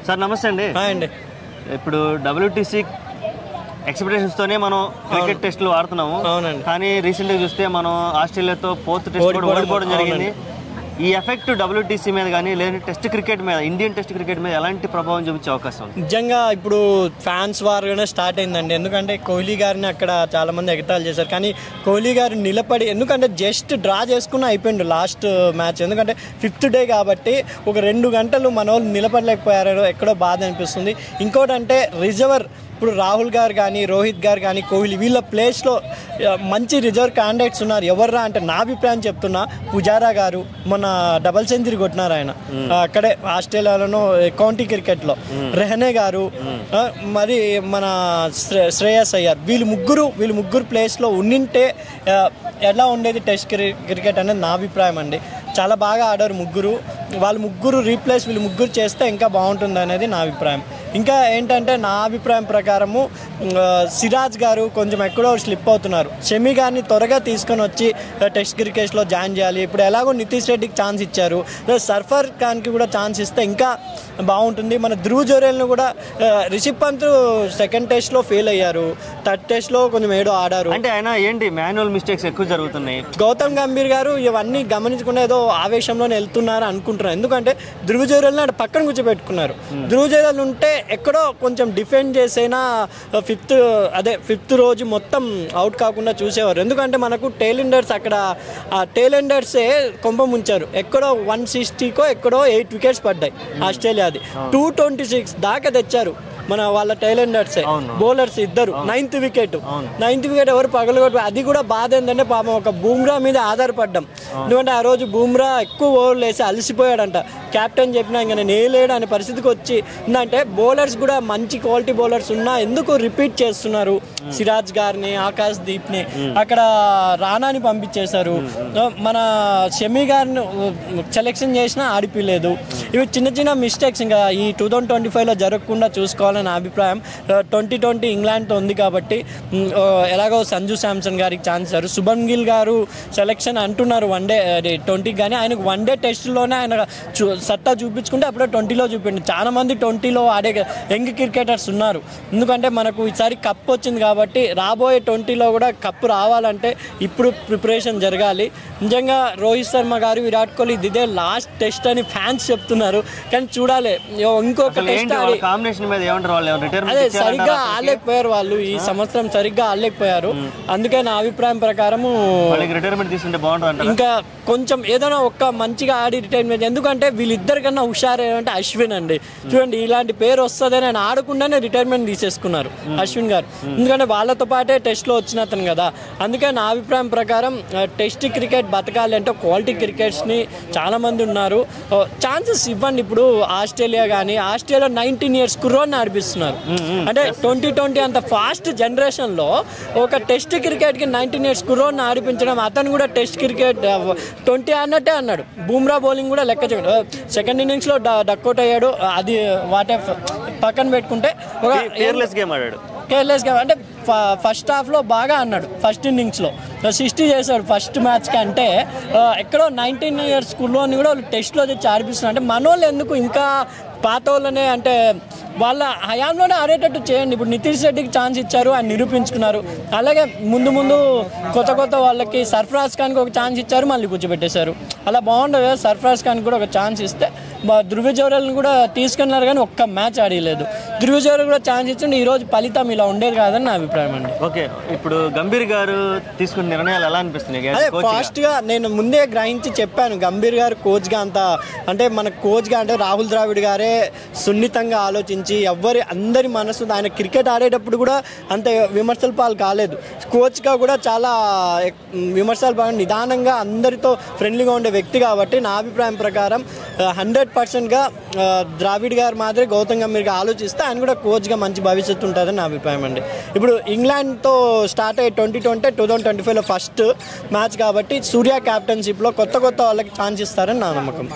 Sir నమస్తే అండి. అండి ఇప్పుడు WTC ఎక్స్పెక్టేషన్స్తోనే మనం క్రికెట్ టెస్టులు ఆడుతున్నాము. కానీ రీసెంట్గా చూస్తే మనం ఆస్ట్రేలియాతో 4th టెస్ట్ కూడా ఓడిపోవడం జరిగింది. ఈ ఎఫెక్ట్ WTC మీద కానీ లేదా టెస్ట్ క్రికెట్ మీద, ఇండియన్ టెస్ట్ క్రికెట్ మీద ఎలాంటి ప్రభావం చూపించే అవకాశం ఉంది? నిజంగా ఇప్పుడు ఫ్యాన్స్ వార్గానే స్టార్ట్ అయిందండి. ఎందుకంటే కోహ్లీ గారిని అక్కడ చాలా మంది ఎగతాళి చేశారు. కానీ కోహ్లీ గారు నిలబడి, ఎందుకంటే జస్ట్ డ్రా చేసుకుని అయిపోయిండు లాస్ట్ మ్యాచ్. ఎందుకంటే 5th డే కాబట్టి ఒక 2 గంటలు మన వాళ్ళు నిలబడలేకపోయారు. ఎక్కడో బాధ అనిపిస్తుంది. ఇంకోటి అంటే రిజర్వర్, ఇప్పుడు రాహుల్ గారు కానీ, రోహిత్ గారు కానీ, కోహ్లీ వీళ్ళ ప్లేస్లో మంచి రిజర్వ్ క్యాండిడేట్స్ ఉన్నారు. ఎవర్రా అంటే నా అభిప్రాయం చెప్తున్నా, పుజారా గారు మొన్న డబుల్ సెంచరీ కొట్టినారు ఆయన అక్కడే ఆస్ట్రేలియాలోనూ కౌంటీ క్రికెట్లో. రెహనే గారు, మరి మన శ్రేయస్ అయ్యార్, వీళ్ళు ముగ్గురు ప్లేస్లో ఉండింటే ఎలా ఉండేది టెస్ట్ క్రికెట్ అనేది నా అభిప్రాయం అండి. చాలా బాగా ఆడారు ముగ్గురు. వాళ్ళు ముగ్గురు రీప్లేస్ వీళ్ళు ముగ్గురు చేస్తే ఇంకా బాగుంటుంది అనేది నా అభిప్రాయం. ఇంకా ఏంటంటే నా అభిప్రాయం ప్రకారము సిరాజ్ గారు కొంచెం ఎక్కడో స్లిప్ అవుతున్నారు. షమి గారిని త్వరగా తీసుకొని వచ్చి టెస్ట్ క్రికెట్లో జాయిన్ చేయాలి. ఇప్పుడు ఎలాగో నితీష్ రెడ్డికి ఛాన్స్ ఇచ్చారు, సర్ఫర్ ఖాన్కి కూడా ఛాన్స్ ఇస్తే ఇంకా బాగుంటుంది. మన ధ్రువ్ జురేల్ని కూడా, రిషబ్ పంత్ 2nd టెస్ట్లో ఫెయిల్ అయ్యారు, 3rd టెస్ట్లో కొంచెం ఏడో ఆడారు. అంటే ఆయన ఏంటి మాన్యువల్ మిస్టేక్స్ ఎక్కువ జరుగుతున్నాయి. గౌతమ్ గంభీర్ గారు ఇవన్నీ గమనించకుండా ఏదో ఆవేశంలోనే వెళ్తున్నారు అనుకుంటున్నారు. ఎందుకంటే ధ్రువ్ జురేల్ని అక్కడ పక్కన కూర్చోబెట్టుకున్నారు. ధ్రువ్ జురేల్ ఉంటే ఎక్కడో కొంచెం డిఫెండ్ చేసైనా 5th రోజు మొత్తం అవుట్ కాకుండా చూసేవారు. ఎందుకంటే మనకు టైలెండర్స్ అక్కడ టైలెండర్సే కొంప ముంచారు. ఎక్కడో 160కో ఎక్కడో 8 వికెట్స్ పడ్డాయి ఆస్ట్రేలియాది. 226 దాకా తెచ్చారు మన వాళ్ళ టైలెండర్సే. బౌలర్స్ ఇద్దరు 9th వికెట్ ఎవరు పగలగొట్టు. అది కూడా బాధ ఏంటంటే పాపం ఒక బూమ్రా మీద ఆధారపడ్డాం. ఎందుకంటే ఆ రోజు బూమ్రా ఎక్కువ ఓవర్లు వేసి అలసిపోయాడంట. కెప్టెన్ చెప్పినా ఇంకా నేను వేయలేడు అనే పరిస్థితికి వచ్చి ఏంటంటే బౌలర్స్ కూడా మంచి క్వాలిటీ బౌలర్స్ ఉన్నా ఎందుకు రిపీట్ చేస్తున్నారు. సిరాజ్ గారిని, ఆకాశ్ దీప్ని అక్కడ రానాని పంపించేశారు. మన షమి గారిని సెలెక్షన్ చేసినా ఆడిపోలేదు. ఇవి చిన్న మిస్టేక్స్ ఇంకా ఈ 2025లో జరగకుండా చూసుకోవాలి నా అభిప్రాయం. 2020 ఇంగ్లాండ్తో ఉంది కాబట్టి ఎలాగో సంజు శాంసన్ గారికి ఛాన్స్ ఇచ్చారు. శుభన్ గిల్ గారు సెలెక్షన్ అంటున్నారు వన్డే 20 కానీ ఆయనకు వన్డే టెస్ట్లోనే ఆయన సత్తా చూపించుకుంటే అప్పుడే 20లో చూపించండి. చాలా మంది 20లో ఆడే యంగ్ క్రికెటర్స్ ఉన్నారు. ఎందుకంటే మనకు ఈసారి కప్ వచ్చింది కాబట్టి రాబోయే 20లో కూడా కప్ రావాలంటే ఇప్పుడు ప్రిపరేషన్ జరగాలి. నిజంగా రోహిత్ శర్మ గారు, విరాట్ కోహ్లీ ఇదే లాస్ట్ టెస్ట్ అని ఫ్యాన్స్ చెప్తున్నారు. కానీ చూడాలి ఇంకొక టెస్ట్ అదే సరిగ్గా ఆడలేకపోయారు వాళ్ళు. ఈ సంవత్సరం సరిగ్గా ఆడలేకపోయారు. అందుకే నా అభిప్రాయం ప్రకారము రిటైర్మెంట్ తీసుకుంటే బాగుంటుంది. ఇంకా కొంచెం ఏదైనా ఒక్క మంచిగా ఆడి రిటైర్మెంట్. ఎందుకంటే వీళ్ళిద్దరికన్నా హుషారు అంటే అశ్విన్ అండి. చూడండి ఇలాంటి పేరు వస్తుందని ఆయన ఆడకుండానే రిటైర్మెంట్ తీసేసుకున్నారు అశ్విన్ గారు. ఎందుకంటే వాళ్ళతో పాటే టెస్ట్లో వచ్చిన అతను కదా. అందుకే నా అభిప్రాయం ప్రకారం టెస్ట్ క్రికెట్ బతకాలి అంటే క్వాలిటీ క్రికెట్స్ని చాలామంది ఉన్నారు, ఛాన్సెస్ ఇవ్వండి. ఇప్పుడు ఆస్ట్రేలియా కానీ, ఆస్ట్రేలియా 19 years కుర్రోని ఆడిపిస్తున్నారు. అంటే 2020 అంత ఫాస్ట్ జనరేషన్లో ఒక టెస్ట్ క్రికెట్కి 19 years కుర్రోని ఆడిపించడం, అతను కూడా టెస్ట్ క్రికెట్ 20 ఆడినట్టే అన్నాడు. బూమ్రా బౌలింగ్ కూడా లెక్క చేయడు. 2nd innings డక్అవుట్ అయ్యాడు. అది పక్కన పెట్టుకుంటే ఒక కేర్లెస్ గేమ్ ఆడాడు. అంటే ఫస్ట్ హాఫ్లో బాగా అన్నాడు. ఫస్ట్ ఇన్నింగ్స్లో 60 చేశాడు ఫస్ట్ మ్యాచ్కి. అంటే ఎక్కడో 19 years స్కూల్లోని కూడా వాళ్ళు టెస్ట్లో తెచ్చి ఆడిపిస్తున్నారు. అంటే మనోళ్ళు ఎందుకు ఇంకా పాత వాళ్ళనే అంటే వాళ్ళ హయాంలోనే ఆడేటట్టు చేయండి. ఇప్పుడు నితీష్ రెడ్డికి ఛాన్స్ ఇచ్చారు, ఆయన నిరూపించుకున్నారు. అలాగే ముందు కొత్త వాళ్ళకి సర్ఫరాజ్ ఖాన్కి ఒక ఛాన్స్ ఇచ్చారు, మళ్ళీ కూర్చోబెట్టేశారు. అలా బాగుండదు. సర్ఫరాజ్ ఖాన్కి కూడా ఒక ఛాన్స్ ఇస్తే ధ్రువ్ జురేల్ని కూడా తీసుకున్నారు కానీ ఒక్క మ్యాచ్ ఆడలేదు. ధ్రువ్ జురేల్ కూడా ఛాన్స్ ఇచ్చిండి ఈరోజు ఫలితం ఇలా ఉండేది కాదని నా అభిప్రాయం అండి. ఓకే, ఇప్పుడు గంభీర్ గారు తీసుకున్న నిర్ణయాలు ఎలా అనిపిస్తున్నాయి? అదే ఫాస్ట్గా నేను ముందే గ్రహించి చెప్పాను. గంభీర్ గారు కోచ్గా అంత అంటే మన కోచ్గా అంటే రాహుల్ ద్రావిడ్ గారే సున్నితంగా ఆలోచించి అందరి మనసు, ఆయన క్రికెట్ ఆడేటప్పుడు కూడా అంత విమర్శల పాలు కాలేదు. కోచ్గా కూడా చాలా విమర్శల పాలు నిదానంగా అందరితో ఫ్రెండ్లీగా ఉండే వ్యక్తి కాబట్టి నా అభిప్రాయం ప్రకారం 100%గా ద్రావిడ్ గారు మాదిరి గౌతమ్ గంభీర్గా ఆలోచిస్తే ఆయన కూడా కోచ్గా మంచి భవిష్యత్తు ఉంటుందని నా అభిప్రాయం అండి. ఇప్పుడు ఇంగ్లాండ్తో స్టార్ట్ అయ్యే 2025లో ఫస్ట్ మ్యాచ్ కాబట్టి సూర్య క్యాప్టెన్షిప్లో కొత్త వాళ్ళకి ఛాన్స్ ఇస్తారని నా నమ్మకం.